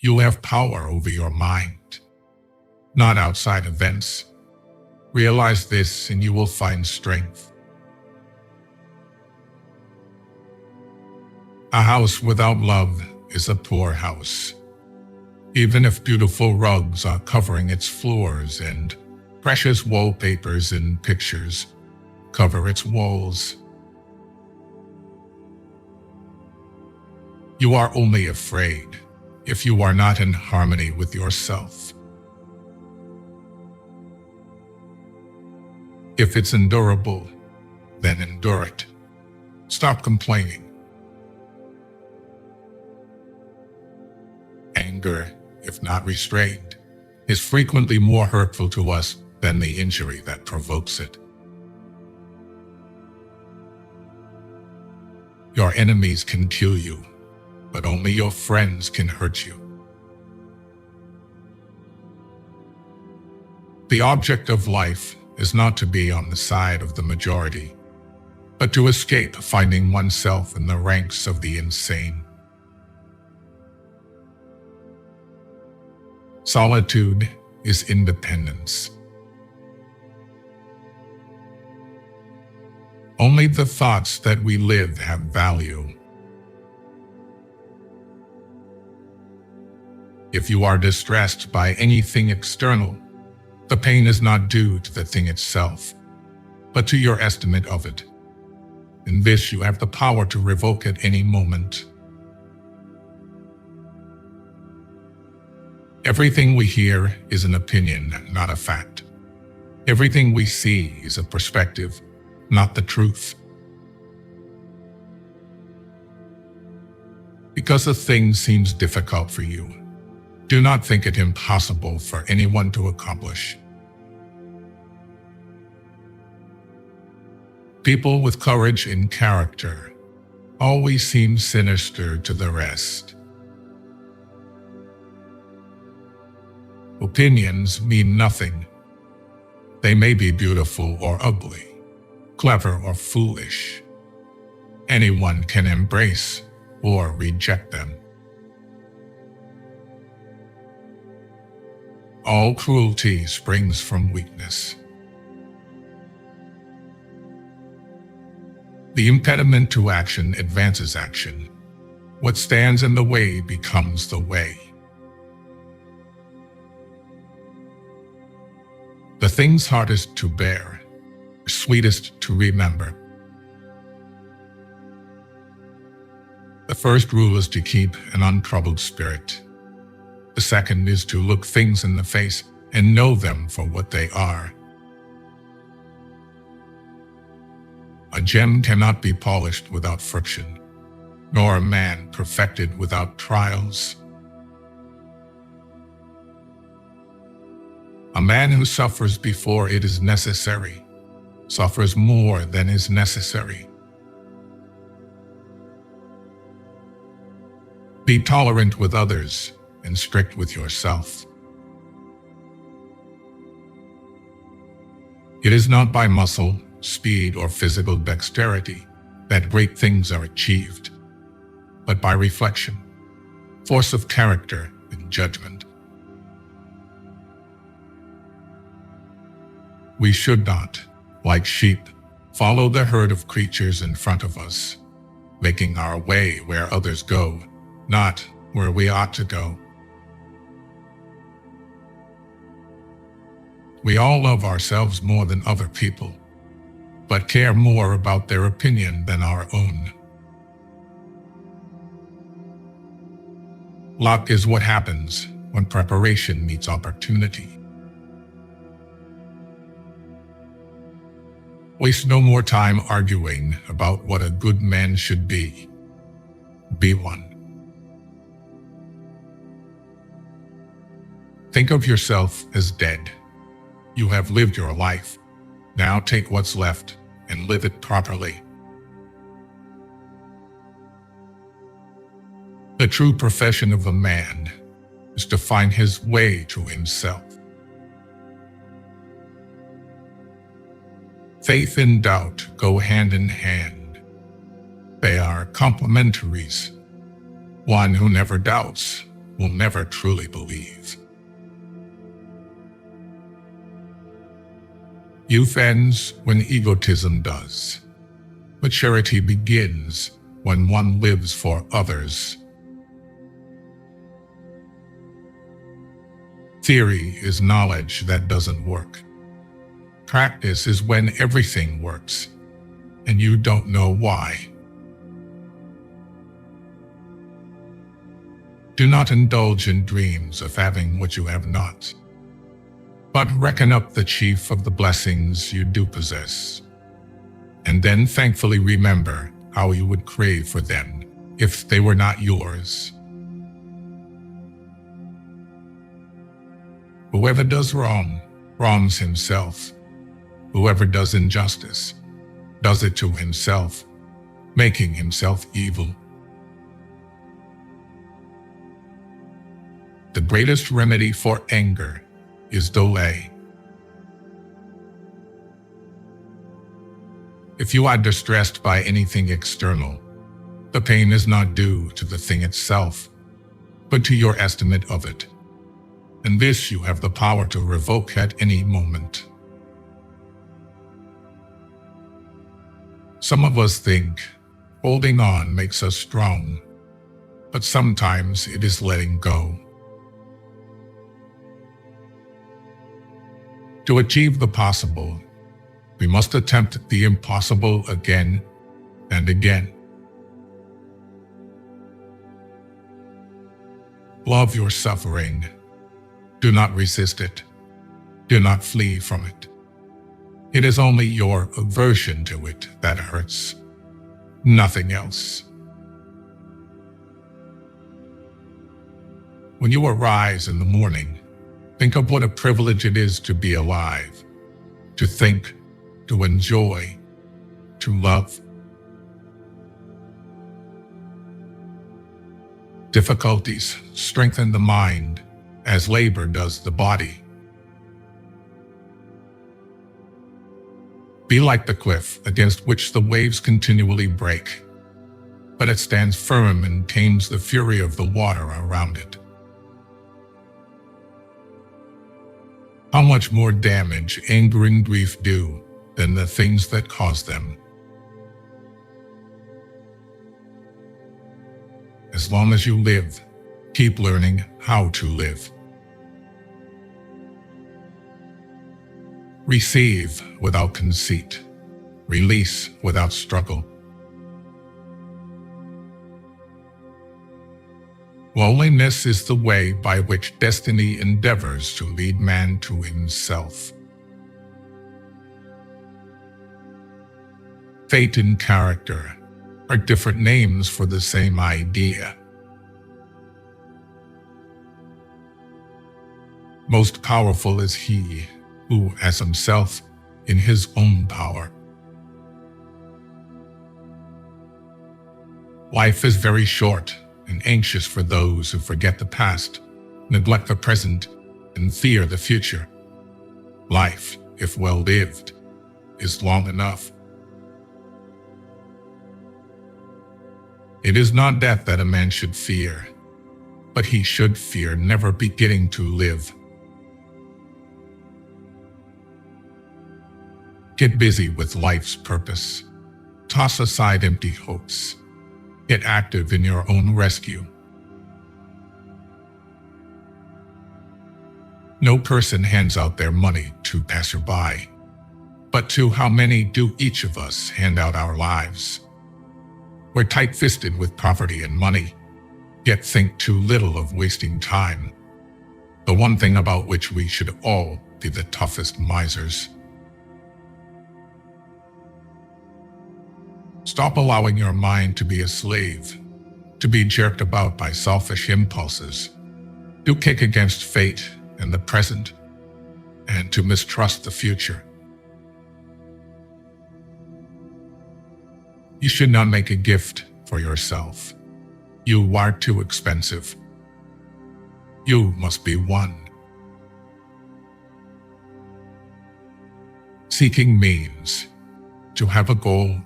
You have power over your mind, not outside events. Realize this and you will find strength. A house without love is a poor house. Even if beautiful rugs are covering its floors and precious wallpapers and pictures cover its walls, you are only afraid if you are not in harmony with yourself. If it's endurable, then endure it. Stop complaining. Anger, if not restrained, is frequently more hurtful to us than the injury that provokes it. Your enemies can kill you, but only your friends can hurt you. The object of life is not to be on the side of the majority, but to escape finding oneself in the ranks of the insane. Solitude is independence. Only the thoughts that we live have value. If you are distressed by anything external, the pain is not due to the thing itself, but to your estimate of it. In this, you have the power to revoke at any moment. Everything we hear is an opinion, not a fact. Everything we see is a perspective, not the truth. Because a thing seems difficult for you, do not think it impossible for anyone to accomplish. People with courage and character always seem sinister to the rest. Opinions mean nothing. They may be beautiful or ugly, clever or foolish. Anyone can embrace or reject them. All cruelty springs from weakness. The impediment to action advances action. What stands in the way becomes the way. The things hardest to bear, sweetest to remember. The first rule is to keep an untroubled spirit. The second is to look things in the face and know them for what they are. A gem cannot be polished without friction, nor a man perfected without trials. A man who suffers before it is necessary suffers more than is necessary. Be tolerant with others and strict with yourself. It is not by muscle, speed, or physical dexterity that great things are achieved, but by reflection, force of character, and judgment. We should not, like sheep, follow the herd of creatures in front of us, making our way where others go, not where we ought to go. We all love ourselves more than other people, but care more about their opinion than our own. Luck is what happens when preparation meets opportunity. Waste no more time arguing about what a good man should be. Be one. Think of yourself as dead. You have lived your life. Now take what's left and live it properly. The true profession of a man is to find his way to himself. Faith and doubt go hand in hand. They are complementaries. One who never doubts will never truly believe. Youth ends when egotism does. Maturity begins when one lives for others. Theory is knowledge that doesn't work. Practice is when everything works, and you don't know why. Do not indulge in dreams of having what you have not, but reckon up the chief of the blessings you do possess, and then thankfully remember how you would crave for them if they were not yours. Whoever does wrong, wrongs himself. Whoever does injustice, does it to himself, making himself evil. The greatest remedy for anger is delay. If you are distressed by anything external, the pain is not due to the thing itself, but to your estimate of it. And this you have the power to revoke at any moment. Some of us think holding on makes us strong, but sometimes it is letting go. To achieve the possible, we must attempt the impossible again and again. Love your suffering. Do not resist it. Do not flee from it. It is only your aversion to it that hurts, nothing else. When you arise in the morning, think of what a privilege it is to be alive, to think, to enjoy, to love. Difficulties strengthen the mind as labor does the body. Be like the cliff against which the waves continually break, but it stands firm and tames the fury of the water around it. How much more damage anger and grief do than the things that cause them? As long as you live, keep learning how to live. Receive without conceit. Release without struggle. Loneliness is the way by which destiny endeavors to lead man to himself. Fate and character are different names for the same idea. Most powerful is he who has himself in his own power. Life is very short and anxious for those who forget the past, neglect the present, and fear the future. Life, if well lived, is long enough. It is not death that a man should fear, but he should fear never beginning to live. Get busy with life's purpose. Toss aside empty hopes. Get active in your own rescue. No person hands out their money to passerby, but to how many do each of us hand out our lives? We're tight-fisted with poverty and money, yet think too little of wasting time, the one thing about which we should all be the toughest misers. Stop allowing your mind to be a slave, to be jerked about by selfish impulses, to kick against fate and the present, and to mistrust the future. You should not make a gift for yourself. You are too expensive. You must be one. Seeking means to have a goal,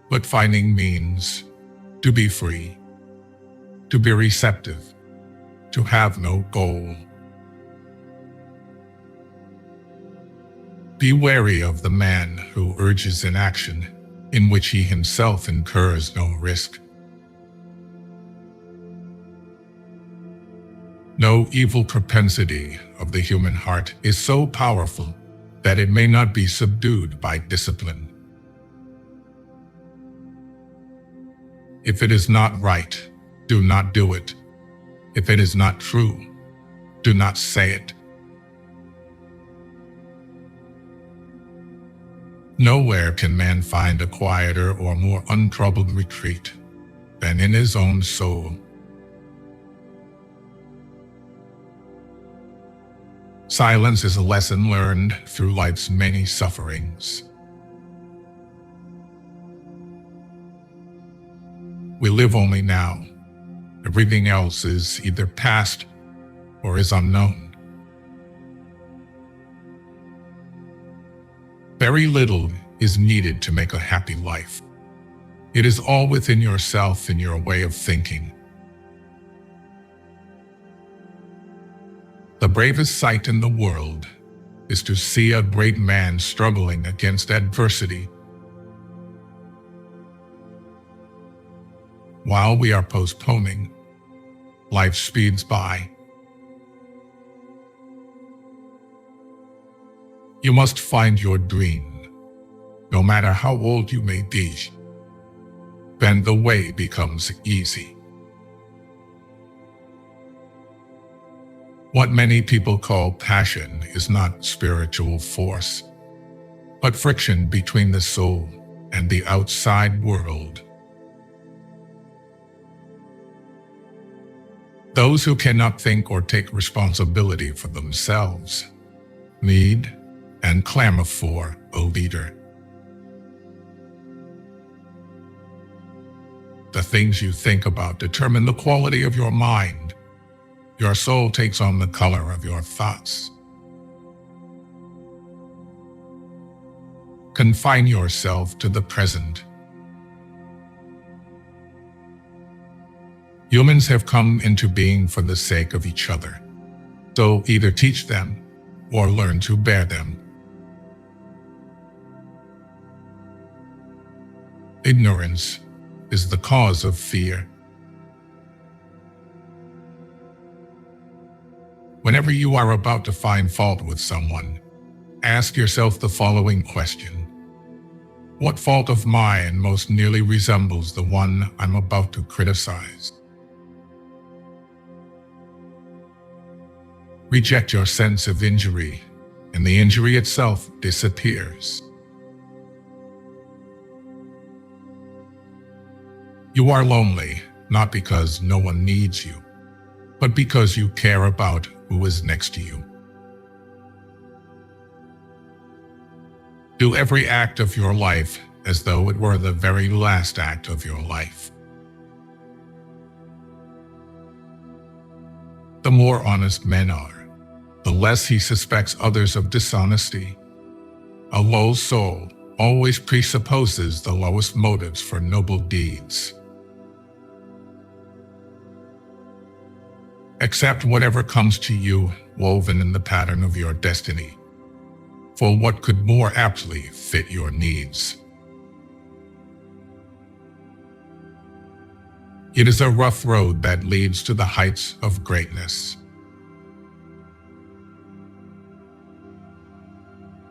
but finding means to be free, to be receptive, to have no goal. Be wary of the man who urges an action in which he himself incurs no risk. No evil propensity of the human heart is so powerful that it may not be subdued by discipline. If it is not right, do not do it. If it is not true, do not say it. Nowhere can man find a quieter or more untroubled retreat than in his own soul. Silence is a lesson learned through life's many sufferings. We live only now. Everything else is either past or is unknown. Very little is needed to make a happy life. It is all within yourself and your way of thinking. The bravest sight in the world is to see a great man struggling against adversity. While we are postponing, life speeds by. You must find your dream, no matter how old you may be. Then the way becomes easy. What many people call passion is not spiritual force, but friction between the soul and the outside world. Those who cannot think or take responsibility for themselves need and clamor for a leader. The things you think about determine the quality of your mind. Your soul takes on the color of your thoughts. Confine yourself to the present. Humans have come into being for the sake of each other, so either teach them or learn to bear them. Ignorance is the cause of fear. Whenever you are about to find fault with someone, ask yourself the following question: what fault of mine most nearly resembles the one I'm about to criticize? Reject your sense of injury, and the injury itself disappears. You are lonely, not because no one needs you, but because you care about who is next to you. Do every act of your life as though it were the very last act of your life. The more honest men are, the less he suspects others of dishonesty. A low soul always presupposes the lowest motives for noble deeds. Accept whatever comes to you woven in the pattern of your destiny, for what could more aptly fit your needs? It is a rough road that leads to the heights of greatness.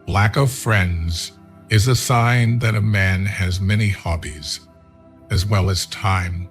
Lack of friends is a sign that a man has many hobbies, as well as time.